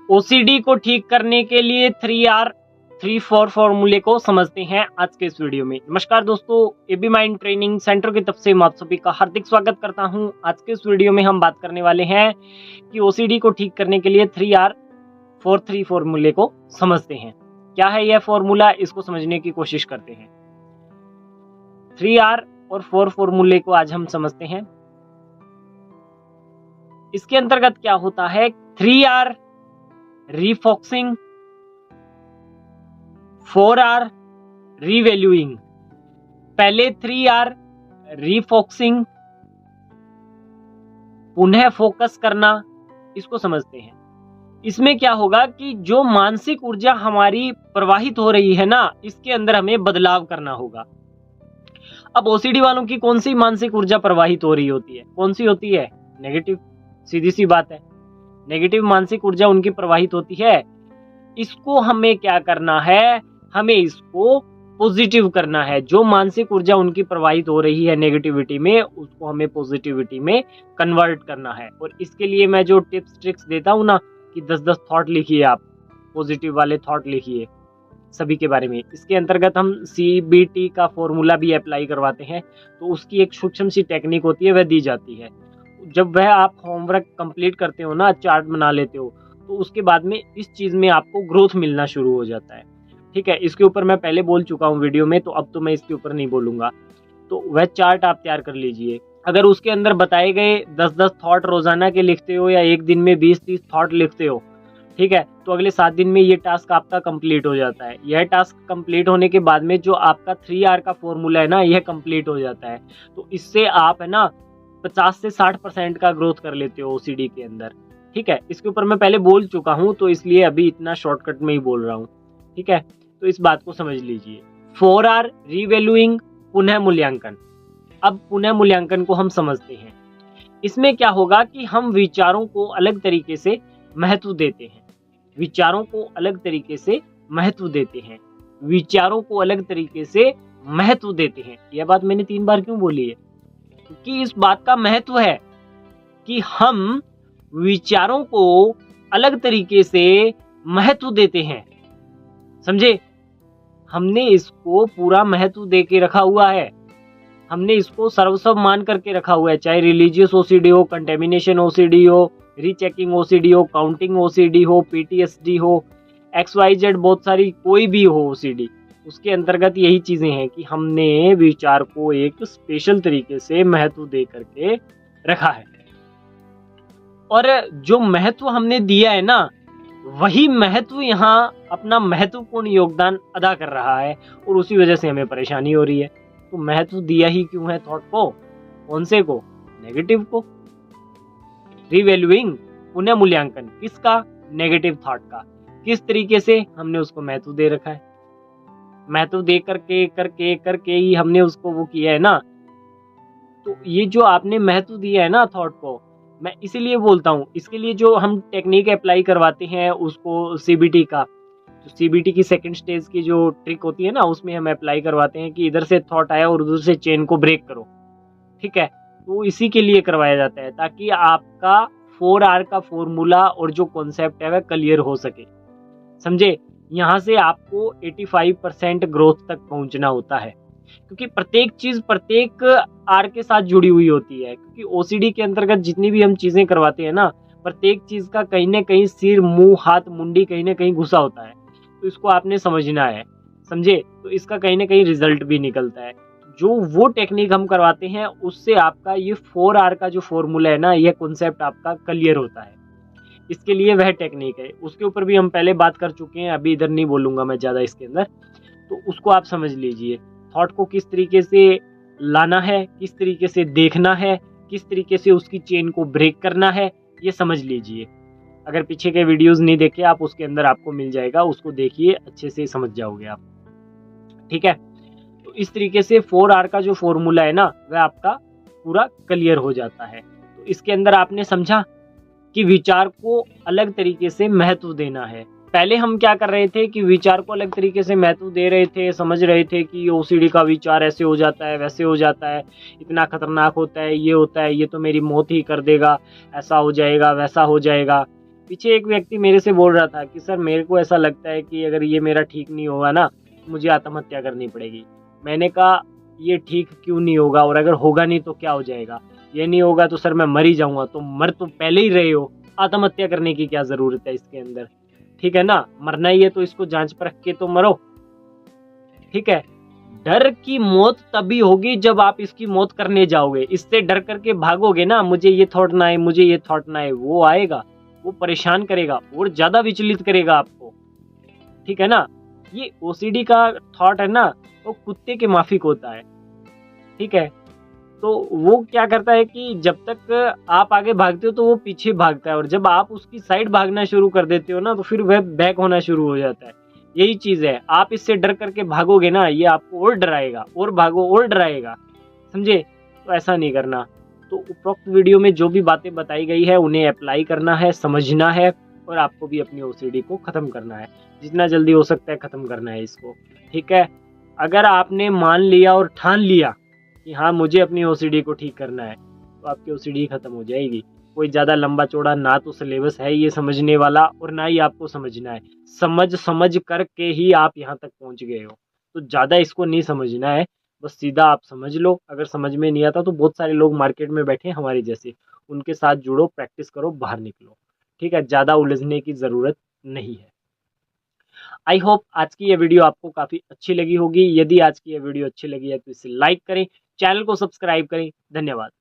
OCD को ठीक करने के लिए 3R 3-4 फॉर्मूले को समझते हैं आज के इस वीडियो में। नमस्कार दोस्तों, एबी माइंड ट्रेनिंग सेंटर की तरफ से मैं आप सभी का हार्दिक स्वागत करता हूं। आज के इस वीडियो में हम बात करने वाले हैं कि ओसीडी को ठीक करने के लिए 3R 4-3 फॉर्मूले को समझते हैं। क्या है यह फॉर्मूला, इसको समझने की कोशिश करते हैं। 3R और 4 फॉर्मूले को आज हम समझते हैं। इसके अंतर्गत क्या होता है, 3R रीफोकसिंग, 4R रीवैल्यूइंग। पहले 3R रीफोकसिंग, पुनः फोकस करना, इसको समझते हैं। इसमें क्या होगा कि जो मानसिक ऊर्जा हमारी प्रवाहित हो रही है ना, इसके अंदर हमें बदलाव करना होगा। अब ओसीडी वालों की कौन सी मानसिक ऊर्जा प्रवाहित हो रही होती है, कौन सी होती है? नेगेटिव। सीधी सी बात है, नेगेटिव मानसिक ऊर्जा उनकी प्रवाहित होती है। इसको हमें क्या करना है, हमें इसको पॉजिटिव करना है। जो मानसिक ऊर्जा उनकी प्रवाहित हो रही है नेगेटिविटी में, उसको हमें पॉजिटिविटी में कन्वर्ट करना है। और इसके लिए मैं जो टिप्स ट्रिक्स देता हूं ना, कि 10-10 थॉट लिखिए, आप पॉजिटिव वाले थॉट लिखिए सभी के बारे में। इसके अंतर्गत हम CBT का फॉर्मूला भी अप्लाई करवाते हैं, तो उसकी एक सूक्ष्म सी टेक्निक होती है, वह दी जाती है। जब वह आप होमवर्क कंप्लीट करते हो ना, चार्ट बना लेते हो, तो उसके बाद में इस चीज में आपको ग्रोथ मिलना शुरू हो जाता है। ठीक है, इसके ऊपर मैं पहले बोल चुका हूँ वीडियो में, तो अब तो मैं इसके ऊपर नहीं बोलूंगा। तो वह चार्ट आप तैयार कर लीजिए। अगर उसके अंदर बताए गए 10-10 थॉट रोजाना के लिखते हो, या एक दिन में 20-30 थॉट लिखते हो, ठीक है, तो अगले 7 दिन में ये टास्क आपका कंप्लीट हो जाता है। यह टास्क कंप्लीट होने के बाद में जो आपका 3R का फॉर्मूला है ना, यह कंप्लीट हो जाता है। तो इससे आप है ना 50 से 60% का ग्रोथ कर लेते हो ओसीडी के अंदर। ठीक है, इसके ऊपर मैं पहले बोल चुका हूं, तो इसलिए अभी इतना शॉर्टकट में ही बोल रहा हूं। ठीक है, तो इस बात को समझ लीजिए। 4R रीवैल्यूइंग, पुनः मूल्यांकन। अब पुनः मूल्यांकन को हम समझते हैं। इसमें क्या होगा कि हम विचारों को अलग तरीके से महत्व देते हैं। विचारों को अलग तरीके से महत्व देते हैं। विचारों को अलग तरीके से महत्व देते हैं। यह बात मैंने 3 बार क्यों बोली है? क्योंकि इस बात का महत्व है कि हम विचारों को अलग तरीके से महत्व देते हैं। समझे? हमने इसको पूरा महत्व दे के रखा हुआ है। हमने इसको सर्वस्व मान करके रखा हुआ है, चाहे रिलीजियस ओसीडी हो, कंटेमिनेशन ओसीडी हो, रीचेकिंग ओसीडी हो, काउंटिंग ओसीडी हो, PTSD हो, XYZ, बहुत सारी कोई भी हो ओसीडी, उसके अंतर्गत यही चीजें हैं कि हमने विचार को एक स्पेशल तरीके से महत्व दे करके रखा है। और जो महत्व हमने दिया है ना, वही महत्व यहाँ अपना महत्वपूर्ण योगदान अदा कर रहा है, और उसी वजह से हमें परेशानी हो रही है। तो महत्व दिया ही क्यों है थॉट को? कौन से को? नेगेटिव को। रिवैल्यूइंग, पुनः मूल्यांकन, किसका? नेगेटिव थॉट का। किस तरीके से हमने उसको महत्व दे रखा है? महत्व दे करके ही हमने उसको वो किया है ना। तो ये जो आपने महत्व दिया है ना थॉट को, मैं इसीलिए बोलता हूँ, इसके लिए जो हम टेक्निक अप्लाई करवाते हैं उसको CBT का, तो CBT की सेकंड स्टेज की जो ट्रिक होती है ना, उसमें हम अप्लाई करवाते हैं कि इधर से थॉट आया और उधर से चेन को ब्रेक करो। ठीक है, तो इसी के लिए करवाया जाता है, ताकि आपका 4R का फॉर्मूला और जो कॉन्सेप्ट है वह क्लियर हो सके। समझे? यहाँ से आपको 85% ग्रोथ तक पहुंचना होता है, क्योंकि प्रत्येक चीज प्रत्येक R के साथ जुड़ी हुई होती है। क्योंकि ओसीडी के अंतर्गत जितनी भी हम चीजें करवाते हैं ना, प्रत्येक चीज का कहीं ना कहीं सिर, मुंह, हाथ, मुंडी कहीं ना कहीं घुसा होता है। तो इसको आपने समझना है। समझे? तो इसका कहीं ना कहीं रिजल्ट भी निकलता है। जो वो टेक्निक हम करवाते हैं, उससे आपका ये 4R का जो फॉर्मूला है ना, यह कॉन्सेप्ट आपका क्लियर होता है। इसके लिए वह टेक्निक है, उसके ऊपर भी हम पहले बात कर चुके हैं, अभी इधर नहीं बोलूंगा मैं ज्यादा इसके अंदर। तो उसको आप समझ लीजिए। थॉट को किस तरीके से लाना है, किस तरीके से देखना है, किस तरीके से उसकी चेन को ब्रेक करना है, ये समझ लीजिए। अगर पीछे के वीडियोस नहीं देखे आप, उसके अंदर आपको मिल जाएगा, उसको देखिए, अच्छे से समझ जाओगे आप। ठीक है, तो इस तरीके से 4R का जो फॉर्मूला है ना, वह आपका पूरा क्लियर हो जाता है। तो इसके अंदर आपने समझा कि विचार को अलग तरीके से महत्व देना है। पहले हम क्या कर रहे थे कि विचार को अलग तरीके से महत्व दे रहे थे, समझ रहे थे कि ओसीडी का विचार ऐसे हो जाता है, वैसे हो जाता है, इतना खतरनाक होता है, ये होता है, ये तो मेरी मौत ही कर देगा, ऐसा हो जाएगा, वैसा हो जाएगा। पीछे एक व्यक्ति मेरे से बोल रहा था कि सर मेरे को ऐसा लगता है कि अगर ये मेरा ठीक नहीं होगा ना, मुझे आत्महत्या करनी पड़ेगी। मैंने कहा ये ठीक क्यों नहीं होगा, और अगर होगा नहीं तो क्या हो जाएगा? ये नहीं होगा तो सर मैं मर ही जाऊंगा। तो मर तो पहले ही रहे हो, आत्महत्या करने की क्या जरूरत है इसके अंदर? ठीक है ना, मरना ही है तो इसको जांच परख के तो मरो। ठीक है, डर की मौत तभी होगी जब आप इसकी मौत करने जाओगे। इससे डर करके भागोगे ना, मुझे ये थॉट ना आए, मुझे ये थॉट ना आए, वो आएगा, वो परेशान करेगा और ज्यादा विचलित करेगा आपको। ठीक है ना, ये ओसीडी का थॉट है ना, वो कुत्ते के माफिक होता है। ठीक है, तो वो क्या करता है कि जब तक आप आगे भागते हो तो वो पीछे भागता है, और जब आप उसकी साइड भागना शुरू कर देते हो ना, तो फिर वह बैक होना शुरू हो जाता है। यही चीज है, आप इससे डर करके भागोगे ना, ये आपको और डराएगा, और भागो और डराएगा। समझे? तो ऐसा नहीं करना। तो उपरोक्त वीडियो में जो भी बातें बताई गई है उन्हें अप्लाई करना है, समझना है, और आपको भी अपनी ओसीडी को खत्म करना है। जितना जल्दी हो सकता है खत्म करना है इसको। ठीक है, अगर आपने मान लिया और ठान लिया कि हाँ मुझे अपनी ओसीडी को ठीक करना है, तो आपकी ओसीडी खत्म हो जाएगी। कोई ज़्यादा लंबा चौड़ा ना तो सिलेबस है ये समझने वाला, और ना ही आपको समझना है। समझ करके ही आप यहाँ तक पहुँच गए हो, तो ज़्यादा इसको नहीं समझना है। बस सीधा आप समझ लो। अगर समझ में नहीं आता तो बहुत सारे लोग मार्केट में बैठे हैं हमारे जैसे, उनके साथ जुड़ो, प्रैक्टिस करो, बाहर निकलो। ठीक है, ज़्यादा उलझने की ज़रूरत नहीं है। आई होप आज की ये वीडियो आपको काफ़ी अच्छी लगी होगी। यदि आज की ये वीडियो अच्छी लगी है तो इसे लाइक करें, चैनल को सब्सक्राइब करें। धन्यवाद।